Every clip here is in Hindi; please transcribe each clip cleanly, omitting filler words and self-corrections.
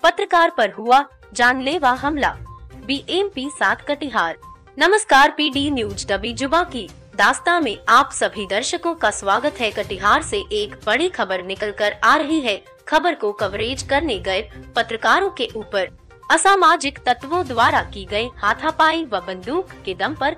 पत्रकार पर हुआ जानलेवा हमला, बीएमपी 7 कटिहार। नमस्कार, पीडी न्यूज डबी जुबा की दास्तां में आप सभी दर्शकों का स्वागत है। कटिहार से एक बड़ी खबर निकलकर आ रही है। खबर को कवरेज करने गए पत्रकारों के ऊपर असामाजिक तत्वों द्वारा की गई हाथापाई व बंदूक के दम पर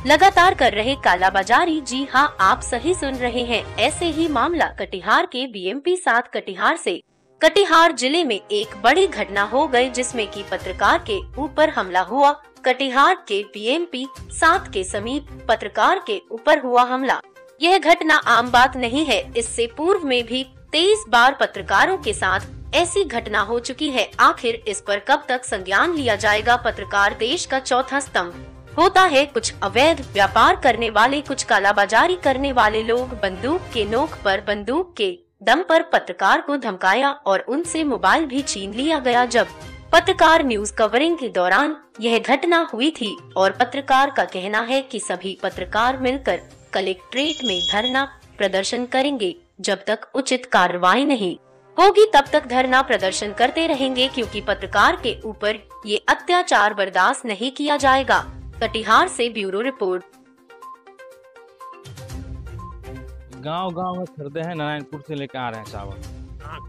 लगातार कर रहे कालाबाजारी। जी हां, आप सही सुन रहे हैं। ऐसे ही मामला कटिहार के बीएमपी 7 कटिहार से। कटिहार जिले में एक बड़ी घटना हो गई जिसमें कि पत्रकार के ऊपर हमला हुआ। कटिहार के बीएमपी 7 के समीप पत्रकार के ऊपर हुआ हमला। यह घटना आम बात नहीं है। इससे पूर्व में भी 23 बार पत्रकारों के साथ ऐसी घटना हो चुकी है। आखिर इस पर कब तक संज्ञान लिया जाएगा? पत्रकार देश का चौथा स्तंभ होता है। कुछ अवैध व्यापार करने वाले, कुछ कालाबाजारी करने वाले लोग बंदूक के नोक पर, बंदूक के दम पर पत्रकार को धमकाया और उनसे मोबाइल भी छीन लिया गया। जब पत्रकार न्यूज कवरिंग के दौरान यह घटना हुई थी और पत्रकार का कहना है कि सभी पत्रकार मिलकर कलेक्ट्रेट में धरना प्रदर्शन करेंगे। जब तक उचित कार्रवाई नहीं होगी तब तक धरना प्रदर्शन करते रहेंगे, क्योंकि पत्रकार के ऊपर ये अत्याचार बर्दाश्त नहीं किया जाएगा। कटिहार से ब्यूरो रिपोर्ट। गांव में खरीदे हैं, नारायणपुर से लेकर आ रहे हैं चावल।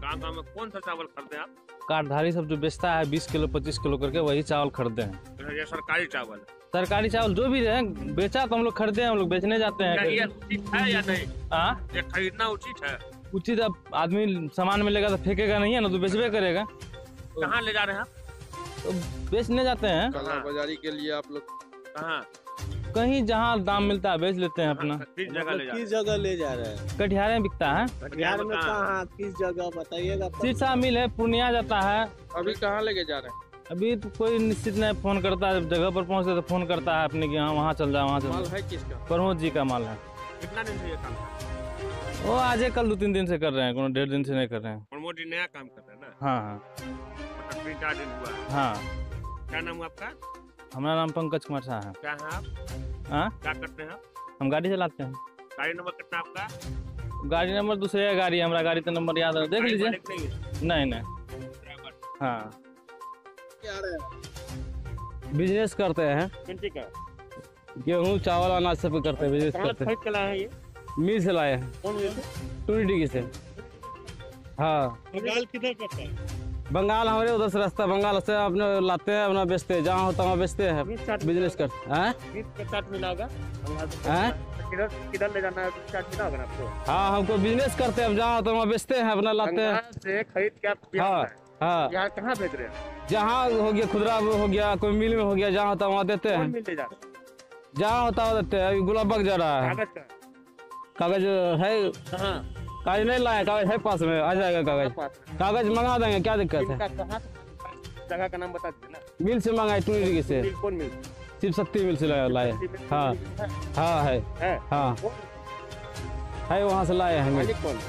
गांव में कौन सा चावल खरीदे आप? कार्डधारी सब जो बेचता है 20 किलो 25 किलो करके वही चावल खरीदते हैं। ये सरकारी चावल? सरकारी चावल जो भी है बेचा तो हम लोग खरीदे हैं, हम लोग बेचने जाते हैं। ये उचित है या नहीं? ये खरीदना उचित है? उचित, अब आदमी सामान मिलेगा तो फेंकेगा नहीं है ना, तो बेचबे करेगा। कहाँ ले जा रहे हैं आप? तो बेचने जाते हैं। कालाबाजारी के लिए आप लोग कहाँ? कहीं जहाँ दाम मिलता है बेच लेते हैं अपना। किस जगह ले जा रहे हैं? कटिहार में बिकता है। कटिहार में कहाँ, किस जगह बताइएगा? शीशा मिल है, पूर्णिया जाता है। अभी कहाँ लेके जा रहे हैं? अभी तो कोई निश्चित नहीं, फोन करता है, जगह पर पहुँचते तो फोन करता है अपने कि हाँ वहाँ चल जाए, वहाँ चल। माल है किसका? प्रमोद जी का माल है। कितना दिन से ये काम? वो आज कल 2-3 दिन से कर रहे हैं, कोनो 1.5 दिन से नहीं कर रहे हैं। प्रमोद जी नया काम कर रहे हैं ना? हाँ। 3-4 दिन हुआ है। हाँ। क्या नाम है आपका? हमारा नाम पंकज कुमार शाह है। क्या है आप? हाँ, क्या करते हैं? हम गाड़ी चलाते हैं। गाड़ी नंबर कितना आपका? गाड़ी नंबर दूसरे गाड़ी, हमारा गाड़ी तो नंबर याद है, देख लीजिए। नहीं। हाँ, क्या रहे हैं? बिजनेस करते हैं। गेहूँ चावल अनाज सब करते हैं, बिजनेस करते हैं। चला है ये? मिल से लाए हैं। कौन मिल से? टूरिटी से। हाँ। बंगाल किधर पड़ता है? बंगाल हमारे उधर से रास्ता, बंगाल से अपने लाते हैं, अपना बेचते हैं, जहाँ होता है वहाँ बेचते हैं, बिजनेस करते हैं। मिला होगा? किधर ले जाना है? मिला होगा आपको? हाँ, हमको बिजनेस करते हैं, जहाँ होता है वहाँ बेचते हैं, अपना लाते हैं। से खरीद के हाँ। यहाँ कहाँ भेज रहे हैं? जहाँ हो गया खुदरा हो गया, कोई मिल में हो गया, जहाँ होता है वहाँ देते हैं। मिल ले जा रहे हैं? जहाँ होता है देते हैं। गुलाबबाग जा रहा है। कागज है? कागज नहीं लाए, कागज है पास में, आ जाएगा कागज मंगा देंगे, क्या दिक्कत है? जगह का नाम बता दीजिए ना। मिल से मंगाए, टूरिटी से। कौन मिल? शिव शक्ति मिल से लाए। हाँ है। हाँ है, वहाँ से लाए हैं। मालिक कौन?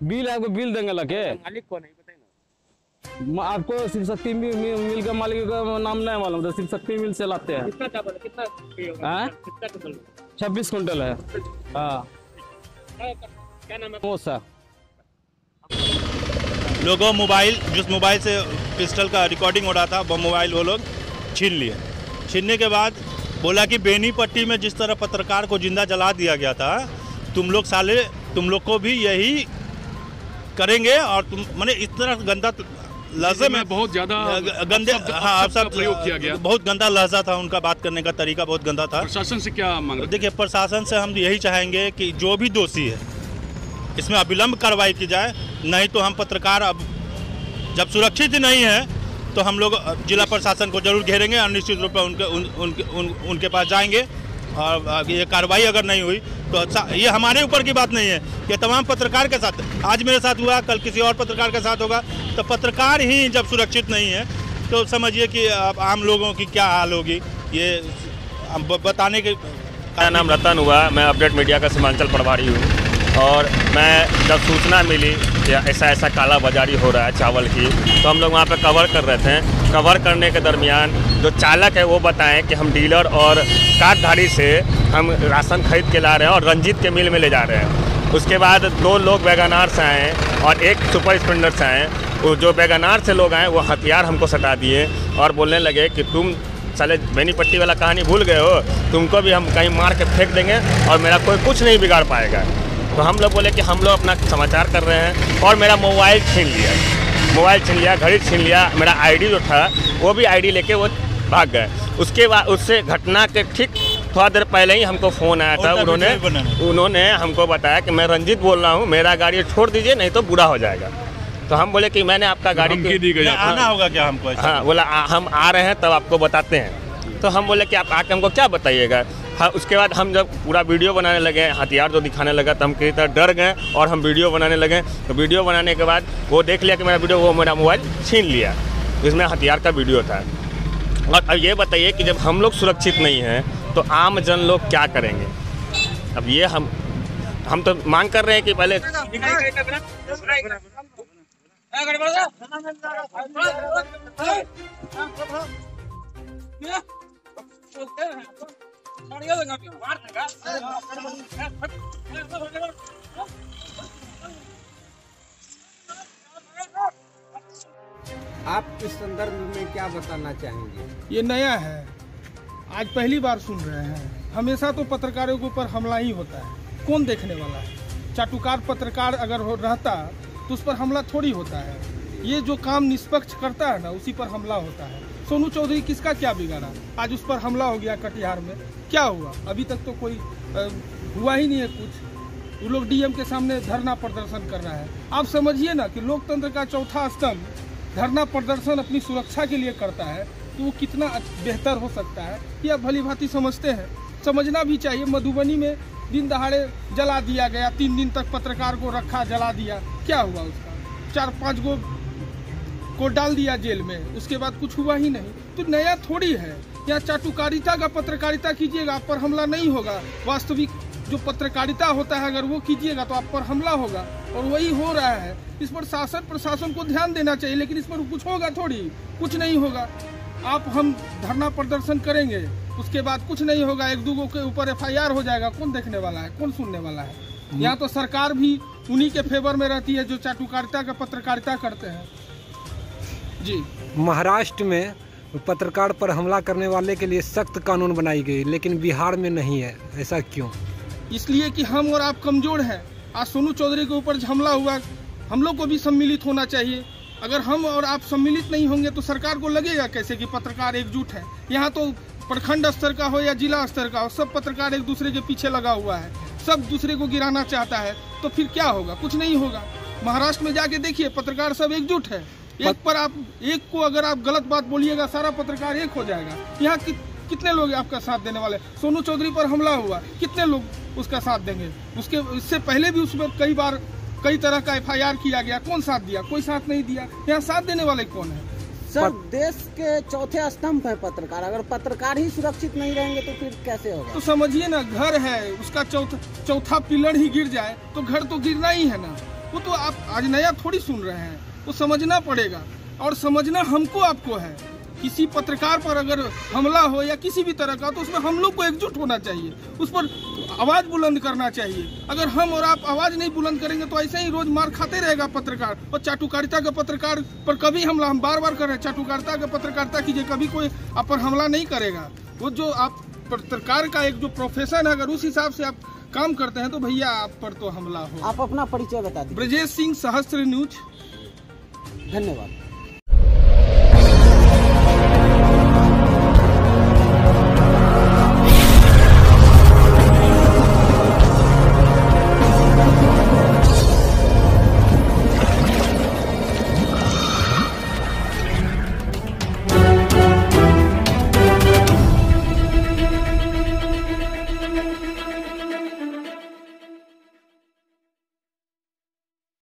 बिल है, आपको बिल देंगे लगे। मालिक कौन है बताइए ना। आपको शिव शक्ति मिल का मालिक का नाम नहीं मालूम, तो शिव शक्ति मिल से लाते हैं। कितना चावल है? कितना 26 कुंटल है। हाँ। क्या नाम है? मोसा। लोगों जिस मोबाइल से पिस्टल का रिकॉर्डिंग हो रहा था वो मोबाइल वो लोग छीन लिए। छीनने के बाद बोला कि बेनीपट्टी में जिस तरह पत्रकार को जिंदा जला दिया गया था, तुम लोग को भी यही करेंगे। और तुम मैंने इस तरह गंदा लहजे में बहुत ज्यादा गंदे, हाँ सब प्रयोग किया गया। बहुत गंदा लहजा था, उनका बात करने का तरीका बहुत गंदा था। प्रशासन से क्या मांग? देखिए, प्रशासन से हम यही चाहेंगे कि जो भी दोषी है इसमें अविलंब कार्रवाई की जाए, नहीं तो हम पत्रकार अब जब सुरक्षित ही नहीं है तो हम लोग जिला प्रशासन को जरूर घेरेंगे और निश्चित रूप से उनके पास जाएंगे। और ये कार्रवाई अगर नहीं हुई तो ये हमारे ऊपर की बात नहीं है, ये तमाम पत्रकार के साथ, आज मेरे साथ हुआ, कल किसी और पत्रकार के साथ होगा। तो पत्रकार ही जब सुरक्षित नहीं है तो समझिए कि अब आम लोगों की क्या हाल होगी, ये बताने के। मेरा नाम रतन हुआ, मैं अपडेट मीडिया का सीमांचल प्रभारी हूँ। और मैं जब सूचना मिली कि ऐसा काला बाजारी हो रहा है चावल की, तो हम लोग वहाँ पे कवर कर रहे थे। कवर करने के दरमियान जो चालक है वो बताएं कि हम डीलर और कार्डधारी से हम राशन खरीद के ला रहे हैं और रंजीत के मिल में ले जा रहे हैं। उसके बाद 2 लोग वैगनार से आए और 1 सुपर स्प्लेंडर से आए। वो जो वैगनार से लोग आए वो हथियार हमको सटा दिए और बोलने लगे कि तुम साले बेनीपट्टी वाला कहानी भूल गए हो, तुमको भी हम कहीं मार के फेंक देंगे और मेरा कोई कुछ नहीं बिगाड़ पाएगा। तो हम लोग बोले कि हम लोग अपना समाचार कर रहे हैं और मेरा मोबाइल छीन लिया, घड़ी छीन लिया, मेरा आईडी जो था वो भी आईडी लेके वो भाग गए। उसके बाद उससे घटना के ठीक थोड़ा देर पहले ही हमको फ़ोन आया था, उन्होंने हमको बताया कि मैं रंजीत बोल रहा हूँ, मेरा गाड़ी छोड़ दीजिए नहीं तो बुरा हो जाएगा। तो हम बोले कि मैंने आपका गाड़ी आना होगा क्या हमको? हाँ, बोला हम आ रहे हैं तब आपको बताते हैं। तो हम बोले कि आप आके हमको क्या बताइएगा। हाँ, उसके बाद हम जब पूरा वीडियो बनाने लगे, हथियार जो दिखाने लगा, तो हम किसी तरह डर गए और हम वीडियो बनाने लगे। तो वीडियो बनाने के बाद वो देख लिया कि मेरा वीडियो, वो मेरा मोबाइल छीन लिया, इसमें हथियार का वीडियो था। और अब ये बताइए कि जब हम लोग सुरक्षित नहीं हैं तो आम जन लोग क्या करेंगे? अब ये हम तो मांग कर रहे हैं कि पहले आप इस संदर्भ में क्या बताना चाहेंगे? ये नया है, आज पहली बार सुन रहे हैं। हमेशा तो पत्रकारों के ऊपर हमला ही होता है, कौन देखने वाला है? चाटुकार पत्रकार अगर रहता तो उस पर हमला थोड़ी होता है। ये जो काम निष्पक्ष करता है ना, उसी पर हमला होता है। सोनू चौधरी किसका क्या बिगाड़ा? आज उस पर हमला हो गया कटिहार में, क्या हुआ? अभी तक तो कोई हुआ ही नहीं है कुछ। वो लोग डीएम के सामने धरना प्रदर्शन कर रहा है। आप समझिए ना कि लोकतंत्र का चौथा स्तंभ धरना प्रदर्शन अपनी सुरक्षा के लिए करता है, तो वो कितना बेहतर हो सकता है ये आप भली भांति समझते हैं। समझना भी चाहिए। मधुबनी में दिन दहाड़े जला दिया गया, 3 दिन तक पत्रकार को रखा, जला दिया, क्या हुआ उसका? 4-5 को डाल दिया जेल में, उसके बाद कुछ हुआ ही नहीं। तो नया थोड़ी है, यहाँ चाटुकारिता का पत्रकारिता कीजिएगा, आप पर हमला नहीं होगा। वास्तविक जो पत्रकारिता होता है अगर वो कीजिएगा तो आप पर हमला होगा, और वही हो रहा है। इस पर शासन प्रशासन को ध्यान देना चाहिए, लेकिन इस पर कुछ होगा थोड़ी, कुछ नहीं होगा। हम धरना प्रदर्शन करेंगे, उसके बाद कुछ नहीं होगा, 1-2 के ऊपर FIR हो जाएगा, कौन देखने वाला है, कौन सुनने वाला है? यहाँ तो सरकार भी उन्हीं के फेवर में रहती है जो चाटुकारिता का पत्रकारिता करते हैं। जी, महाराष्ट्र में पत्रकार पर हमला करने वाले के लिए सख्त कानून बनाई गई, लेकिन बिहार में नहीं है, ऐसा क्यों? इसलिए कि हम और आप कमजोर हैं। आज सोनू चौधरी के ऊपर हमला हुआ, हम लोग को भी सम्मिलित होना चाहिए। अगर हम और आप सम्मिलित नहीं होंगे तो सरकार को लगेगा कैसे कि पत्रकार एकजुट है। यहाँ तो प्रखंड स्तर का हो या जिला स्तर का हो, सब पत्रकार एक दूसरे के पीछे लगा हुआ है, सब दूसरे को गिराना चाहता है, तो फिर क्या होगा? कुछ नहीं होगा। महाराष्ट्र में जाके देखिए, पत्रकार सब एकजुट है। एक को अगर आप गलत बात बोलिएगा, सारा पत्रकार एक हो जाएगा। यहाँ कितने लोग आपका साथ देने वाले? सोनू चौधरी पर हमला हुआ, कितने लोग उसका साथ देंगे? इससे पहले भी उस पर कई तरह का FIR किया गया, कौन साथ दिया? कोई साथ नहीं दिया। यहाँ साथ देने वाले कौन है? सर, देश के चौथे स्तंभ है पत्रकार, अगर पत्रकार ही सुरक्षित नहीं रहेंगे तो फिर कैसे होगा? तो समझिए ना, घर है, उसका चौथा पिलर ही गिर जाए तो घर तो गिरना ही है ना। वो तो आप आज नया थोड़ी सुन रहे हैं, वो समझना पड़ेगा। और समझना हमको आपको है। किसी पत्रकार पर अगर हमला हो या किसी भी तरह का, तो उसमें हम लोग को एकजुट होना चाहिए, उस पर आवाज बुलंद करना चाहिए। अगर हम और आप आवाज नहीं बुलंद करेंगे तो ऐसे ही रोज मार खाते रहेगा पत्रकार। और चाटुकारिता का पत्रकार पर कभी हमला, हम बार कर रहे हैं, चाटुकारिता का पत्रकारिता कीजिए, कभी कोई आप पर हमला नहीं करेगा। वो जो आप पत्रकार का एक जो प्रोफेशन है, अगर उस हिसाब से आप काम करते हैं तो भैया आप पर तो हमला हो। आप अपना परिचय बता दीजिए। ब्रजेश सिंह, सहस्त्र न्यूज। धन्यवाद।